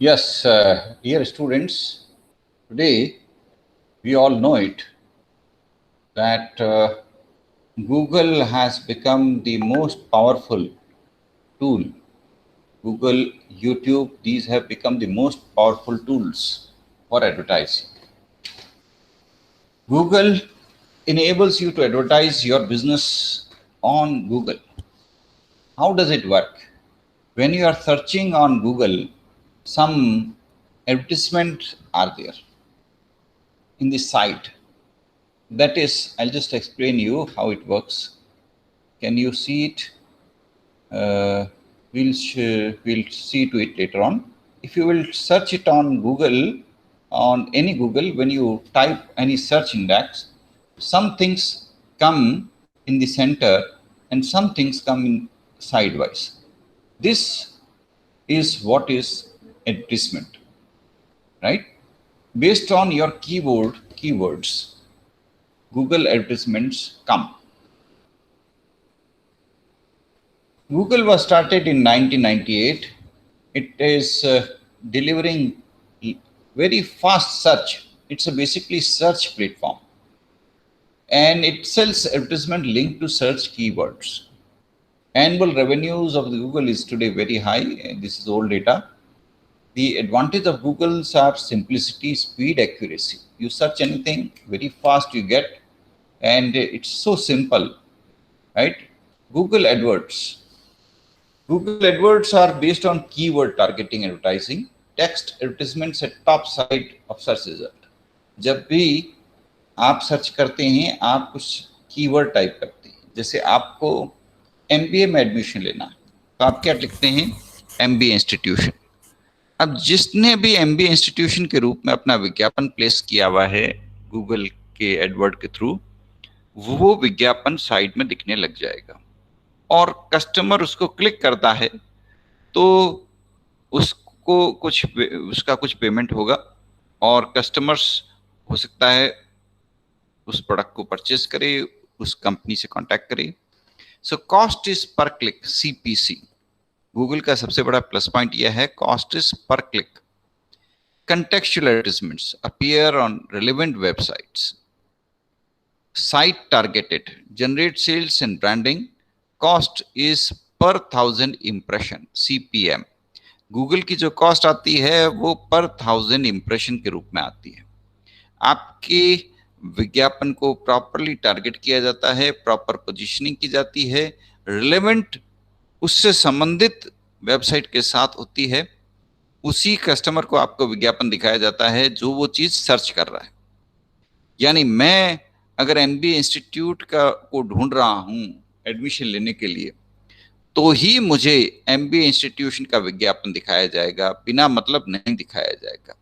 Yes, dear students, today we all know it that Google has become the most powerful tool. Google, YouTube, these have become the most powerful tools for advertising. Google enables you to advertise your business on Google. How does it work? When you are searching on Google, some advertisements are there in the site. That is, I'll just explain you how it works. Can you see it? We'll see to it later on. If you will search it on Google, on any Google, when you type any search index, some things come in the center and some things come in sidewise. This is what is advertisement, right? Based on your keywords, Google advertisements come. Google was started in 1998. It is delivering very fast search. It's a basically search platform. And it sells advertisement linked to search keywords. Annual revenues of the Google is today very high. And this is old data. The advantage of Google's are simplicity, speed, accuracy. You search anything, very fast you get. And it's so simple, right? Google AdWords. Google AdWords are based on keyword targeting advertising. Text advertisements at top side of search result. जब भी आप search करते हैं, आप कुछ keyword type करते हैं. जैसे आपको MBA में एडमिशन लेना है, तो आप क्या लिखते हैं? MBA institution. अब जिसने भी MBA इंस्टीट्यूशन के रूप में अपना विज्ञापन प्लेस किया हुआ है गूगल के एडवर्ड के थ्रू, वो विज्ञापन साइट में दिखने लग जाएगा और कस्टमर उसको क्लिक करता है तो उसको उसका कुछ पेमेंट होगा और कस्टमर्स हो सकता है उस प्रोडक्ट को परचेस करे, उस कंपनी से कांटेक्ट करे. सो कॉस्ट इज पर क्लिक, CPC. गूगल का सबसे बड़ा प्लस पॉइंट यह है, कॉस्ट इज पर click. Contextual advertisements appear on relevant websites. Site targeted, generate sales and branding. Cost is per 1000 impression, CPM. Google की जो कॉस्ट आती है वो पर 1000 इंप्रेशन के रूप में आती है. आपके विज्ञापन को प्रॉपरली टारगेट किया जाता है, प्रॉपर पोजीशनिंग की जाती है, रिलेवेंट उससे संबंधित वेबसाइट के साथ होती है, उसी कस्टमर को आपको विज्ञापन दिखाया जाता है जो वो चीज सर्च कर रहा है. यानी मैं अगर MBA इंस्टीट्यूट को ढूंढ रहा हूं एडमिशन लेने के लिए, तो ही मुझे MBA इंस्टीट्यूशन का विज्ञापन दिखाया जाएगा, बिना मतलब नहीं दिखाया जाएगा.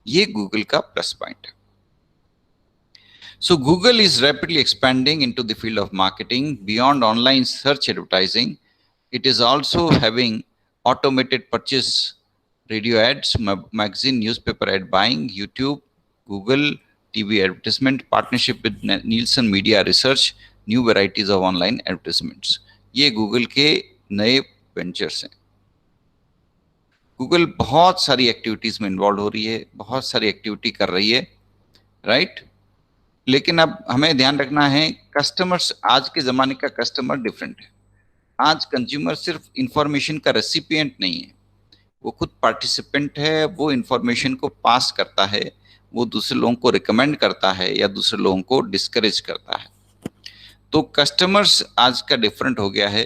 ये गूगल का प्लस पॉइंट है. So Google is rapidly expanding into the field of marketing beyond online search advertising. It is also having automated purchase, radio ads, magazine, newspaper ad buying, YouTube, Google, TV advertisement, partnership with Nielsen Media Research, new varieties of online advertisements. ये Google के नए ventures हैं. Google बहुत सारी activities में involve हो रही है, बहुत सारी एक्टिविटी कर रही है, राइट? लेकिन अब हमें ध्यान रखना है, कस्टमर्स, आज के जमाने का कस्टमर डिफरेंट है. आज कंज्यूमर सिर्फ इंफॉर्मेशन का रेसिपिएंट नहीं है, वो खुद पार्टिसिपेंट है. वो इंफॉर्मेशन को पास करता है, वो दूसरे लोगों को रिकमेंड करता है या दूसरे लोगों को डिस्करेज करता है. तो कस्टमर्स आज का डिफरेंट हो गया है,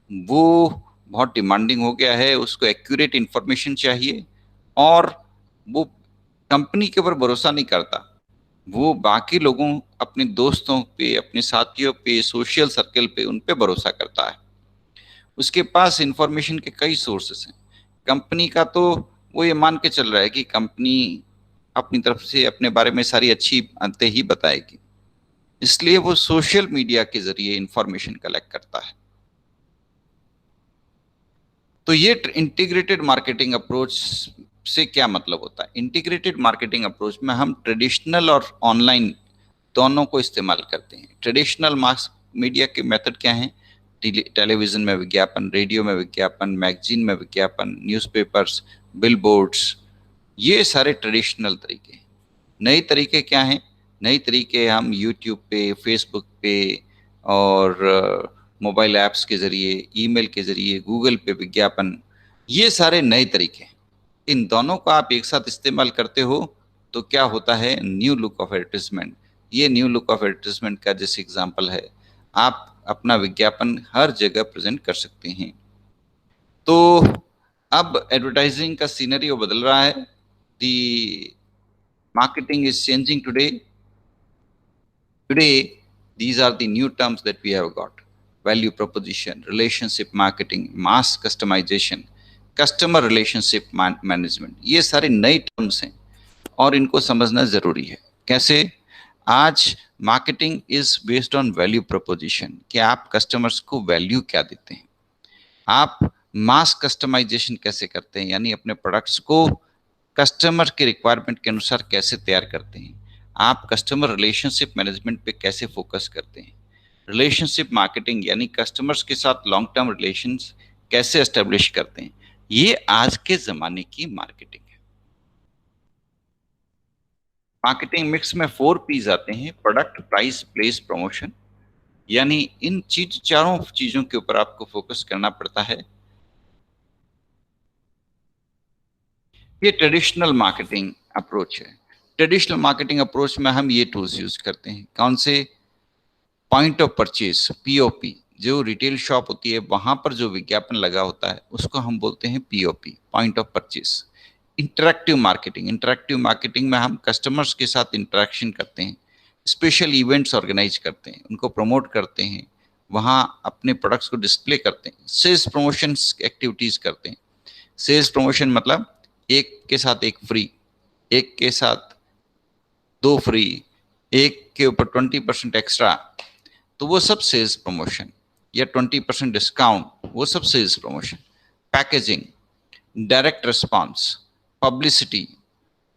वो बहुत डिमांडिंग हो गया है, उसको एक्यूरेट इंफॉर्मेशन चाहिए और वो कंपनी के ऊपर भरोसा नहीं करता, वो बाकी लोगों, अपने दोस्तों पे, अपने साथियों पे, सोशल सर्कल पे, उन पे भरोसा करता है. उसके पास इंफॉर्मेशन के कई सोर्सेस हैं. कंपनी का तो वो ये मान के चल रहा है कि कंपनी अपनी तरफ से अपने बारे में सारी अच्छी बातें ही बताएगी, इसलिए वो सोशल मीडिया के जरिए इंफॉर्मेशन कलेक्ट करता है. तो ये इंटीग्रेटेड मार्केटिंग अप्रोच से क्या मतलब होता है? इंटीग्रेटेड मार्केटिंग अप्रोच में हम ट्रेडिशनल और ऑनलाइन दोनों को इस्तेमाल करते हैं. ट्रेडिशनल मास मीडिया के मेथड क्या हैं? टेलीविजन में विज्ञापन, रेडियो में विज्ञापन, मैगजीन में विज्ञापन, न्यूज़पेपर्स, बिलबोर्ड्स, ये सारे ट्रेडिशनल तरीके हैं। नए तरीके क्या हैं? नए तरीके हम यूट्यूब पे, फेसबुक पे और मोबाइल ऐप्स के ज़रिए, ईमेल के ज़रिए, गूगल पे विज्ञापन, ये सारे नए तरीके हैं। इन दोनों का आप एक साथ इस्तेमाल करते हो तो क्या होता है? New look of advertisement. ये न्यू लुक ऑफ एडवर्टाइजमेंट का जैसे एग्जांपल है, आप अपना विज्ञापन हर जगह प्रेजेंट कर सकते हैं। तो अब एडवर्टाइजिंग का सीनरियो बदल रहा है। The marketing is changing today. Today, these are the new terms that we have got: value proposition, relationship marketing, mass customization, customer relationship management. ये सारे नए टर्म्स हैं और इनको समझना जरूरी है। कैसे? आज marketing is based on value proposition, कि आप कस्टमर्स को वैल्यू क्या देते हैं। आप मास कस्टमाइजेशन कैसे करते हैं, यानी अपने प्रोडक्ट्स को कस्टमर के रिक्वायरमेंट के अनुसार कैसे तैयार करते हैं। आप कस्टमर रिलेशनशिप मैनेजमेंट पे कैसे फोकस करते हैं। रिलेशनशिप मार्केटिंग यानी कस्टमर्स के साथ लॉन्ग टर्म रिलेशंस कैसे एस्टेब्लिश करते हैं। ये आज के ज़माने की मार्केटिंग है। मार्केटिंग मिक्स में 4 P's आते हैं: प्रोडक्ट, प्राइस, प्लेस, प्रमोशन। यानी इन चारों चीज़ों के ऊपर आपको फोकस करना पड़ता है। ये ट्रेडिशनल मार्केटिंग अप्रोच है। ट्रेडिशनल मार्केटिंग अप्रोच में हम ये टूल्स यूज करते हैं। कौन से? Point of purchase, POP. जो रिटेल शॉप होती है वहां पर जो विज्ञापन लगा होता है उसको हम बोलते हैं POP, point of purchase. Interactive marketing, interactive marketing में हम कस्टमर्स के साथ इंटरेक्शन करते हैं, स्पेशल इवेंट्स ऑर्गेनाइज करते हैं, उनको प्रमोट करते हैं, वहाँ अपने प्रोडक्ट्स को डिस्प्ले करते हैं, सेल्स प्रमोशन एक्टिविटीज करते हैं। सेल्स प्रमोशन मतलब एक के साथ एक फ्री, एक के साथ दो फ्री, एक के ऊपर 20% एक्स्ट्रा, तो वो सब सेल्स प्रमोशन। या 20% डिस्काउंट, वो सब sales promotion. Packaging, direct response, publicity.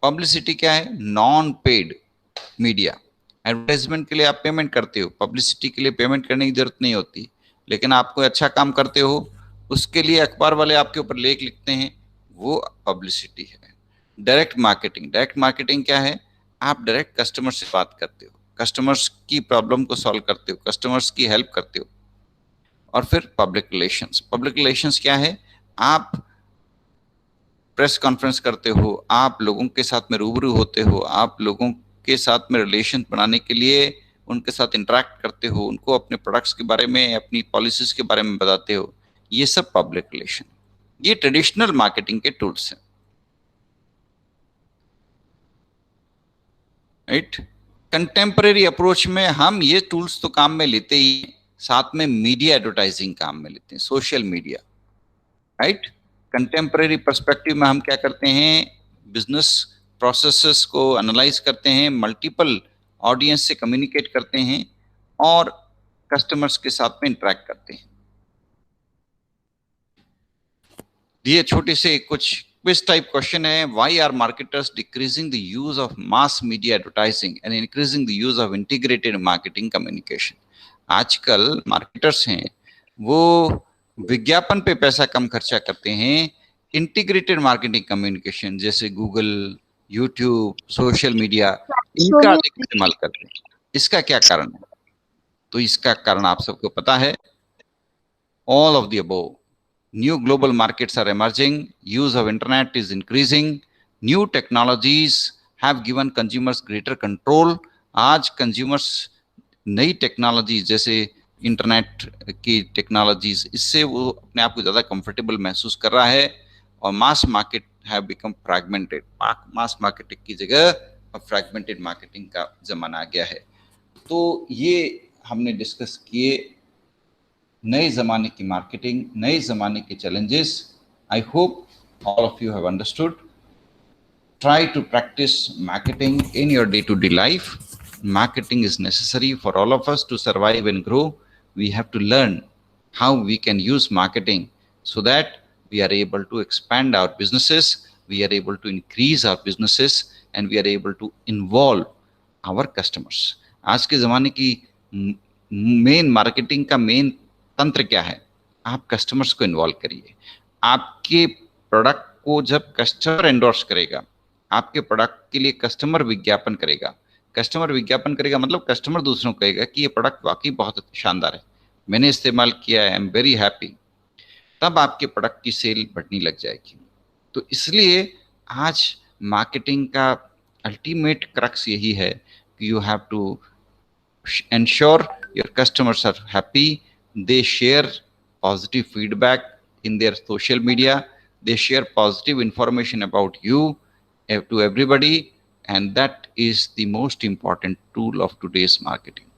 Publicity क्या है? Non paid media. एडवर्टाइजमेंट के लिए आप पेमेंट करते हो, पब्लिसिटी के लिए पेमेंट करने की जरूरत नहीं होती, लेकिन आप कोई अच्छा काम करते हो उसके लिए अखबार वाले आपके ऊपर लेख लिखते हैं, वो पब्लिसिटी है। डायरेक्ट मार्केटिंग, डायरेक्ट मार्केटिंग क्या है? आप डायरेक्ट कस्टमर से बात करते हो, कस्टमर्स की प्रॉब्लम को सॉल्व करते हो, कस्टमर्स की हेल्प करते हो। और फिर पब्लिक रिलेशंस, पब्लिक रिलेशंस क्या है? आप प्रेस कॉन्फ्रेंस करते हो, आप लोगों के साथ में रूबरू होते हो, आप लोगों के साथ में रिलेशन बनाने के लिए उनके साथ इंटरेक्ट करते हो, उनको अपने प्रोडक्ट्स के बारे में, अपनी पॉलिसीज के बारे में बताते हो। ये सब पब्लिक रिलेशन। ये ट्रेडिशनल मार्केटिंग के टूल्स हैं, राइट। कंटेम्परेरी अप्रोच में हम ये टूल्स तो काम में लेते ही, साथ में मीडिया एडवर्टाइजिंग काम में लेते हैं, social media, right. Contemporary perspective में हम क्या करते हैं? बिजनेस प्रोसेसेस को एनालाइज करते हैं, मल्टीपल ऑडियंस से कम्युनिकेट करते हैं और कस्टमर्स के साथ में इंटरेक्ट करते हैं। ये छोटे से कुछ क्विज टाइप क्वेश्चन है। Why are marketers decreasing the use of mass media advertising and increasing the use of integrated marketing communication? आजकल मार्केटर्स हैं वो विज्ञापन पे पैसा कम खर्चा करते हैं, इंटीग्रेटेड मार्केटिंग कम्युनिकेशन जैसे गूगल, यूट्यूब, सोशल मीडिया, इनका अधिक इस्तेमाल करते हैं। इसका क्या कारण है? तो इसका कारण आप सबको पता है, all of the above. New global markets are emerging, use of internet is increasing, new technologies have given consumers greater control. आज consumers नई टेक्नोलॉजी जैसे इंटरनेट की टेक्नोलॉजीज, इससे वो अपने आप को ज़्यादा कंफर्टेबल महसूस कर रहा है। और mass market have become fragmented, mass marketing की जगह अब फ्रैगमेंटेड मार्केटिंग का ज़माना आ गया है। तो ये हमने डिस्कस किए नए ज़माने की मार्केटिंग, नए ज़माने के challenges. I hope all of you have understood. Try to practice marketing in your day-to-day life. Marketing is necessary for all of us to survive and grow. We have to learn how we can use marketing so that we are able to expand our businesses, we are able to increase our businesses, and we are able to involve our customers. आज के ज़माने की main marketing का main तंत्र क्या है? आप customers को इन्वॉल्व करिए। आपके प्रोडक्ट को जब कस्टमर एंडोर्स करेगा, आपके प्रोडक्ट के लिए कस्टमर विज्ञापन करेगा। कस्टमर विज्ञापन करेगा मतलब कस्टमर दूसरों को कहेगा कि ये प्रोडक्ट वाकई बहुत शानदार है, मैंने इस्तेमाल किया है, आई एम वेरी हैप्पी। तब आपके प्रोडक्ट की सेल बढ़ने लग जाएगी। तो इसलिए आज मार्केटिंग का अल्टीमेट क्रक्स यही है कि you have to ensure your customers are happy, they share positive feedback in their social media, they share positive information about you to everybody, and that is the most important tool of today's marketing.